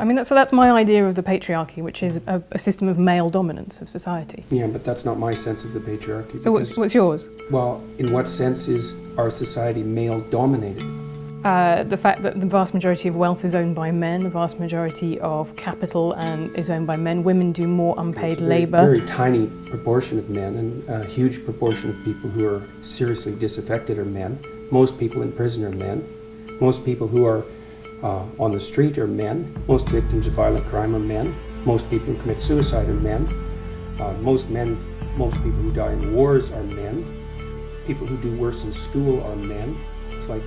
I mean, that's my idea of the patriarchy, which is a system of male dominance of society. Yeah, but that's not my sense of the patriarchy. So what's yours? Well, in what sense is our society male-dominated? The fact that the vast majority of wealth is owned by men, the vast majority of capital is owned by men. Women do more unpaid labour. Very tiny proportion of men, and a huge proportion of people who are seriously disaffected are men. Most people in prison are men. Most people who are on the street are men. Most victims of violent crime are men. Most people who commit suicide are men. Most people who die in wars are men. People who do worse in school are men. It's like,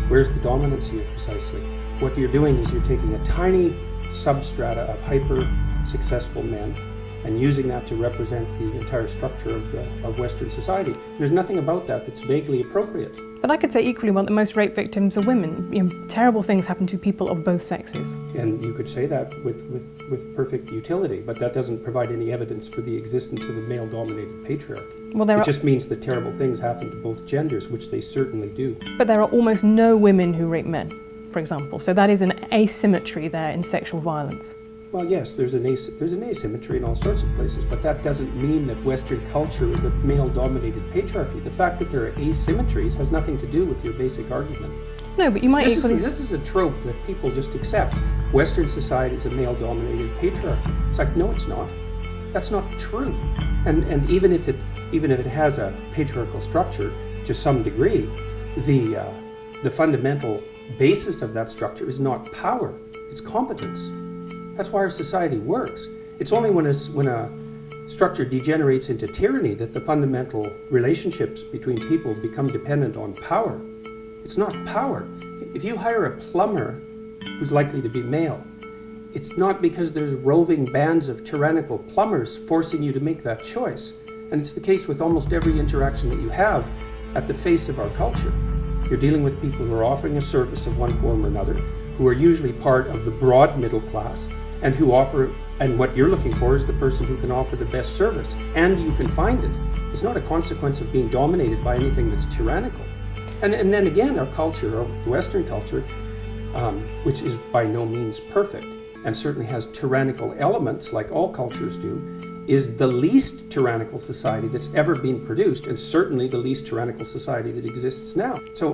where's the dominance here precisely? What you're doing is you're taking a tiny substrata of hyper-successful men and using that to represent the entire structure of Western society. There's nothing about that that's vaguely appropriate. But I could say equally well that most rape victims are women. You know, terrible things happen to people of both sexes. And you could say that with perfect utility, but that doesn't provide any evidence for the existence of a male-dominated patriarchy. Well, it just means that terrible things happen to both genders, which they certainly do. But there are almost no women who rape men, for example. So that is an asymmetry there in sexual violence. Well, yes, there's an asymmetry in all sorts of places, but that doesn't mean that Western culture is a male-dominated patriarchy. The fact that there are asymmetries has nothing to do with your basic argument. No, but you might This is a trope that people just accept. Western society is a male-dominated patriarchy. It's like, no, it's not. That's not true. And even if it has a patriarchal structure to some degree, the fundamental basis of that structure is not power, it's competence. That's why our society works. It's only when a structure degenerates into tyranny that the fundamental relationships between people become dependent on power. It's not power. If you hire a plumber who's likely to be male, it's not because there's roving bands of tyrannical plumbers forcing you to make that choice. And it's the case with almost every interaction that you have at the face of our culture. You're dealing with people who are offering a service of one form or another, who are usually part of the broad middle class, and what you're looking for is the person who can offer the best service, and you can find it. It's not a consequence of being dominated by anything that's tyrannical. And then again, our culture, or the Western culture, which is by no means perfect, and certainly has tyrannical elements like all cultures do, is the least tyrannical society that's ever been produced, and certainly the least tyrannical society that exists now. So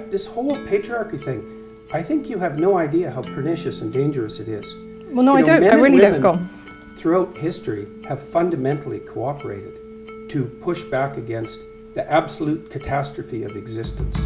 this whole patriarchy thing, I think you have no idea how pernicious and dangerous it is. Well, no, I don't. I really don't. Go on. Throughout history have fundamentally cooperated to push back against the absolute catastrophe of existence.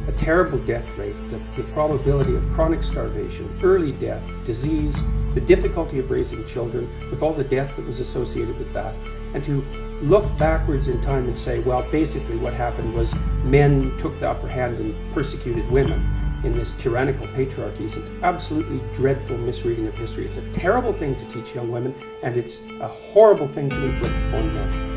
A terrible death rate, the probability of chronic starvation, early death, disease, the difficulty of raising children, with all the death that was associated with that. And to look backwards in time and say, well, basically what happened was men took the upper hand and persecuted women in this tyrannical patriarchy is an absolutely dreadful misreading of history. It's a terrible thing to teach young women, and it's a horrible thing to inflict upon men.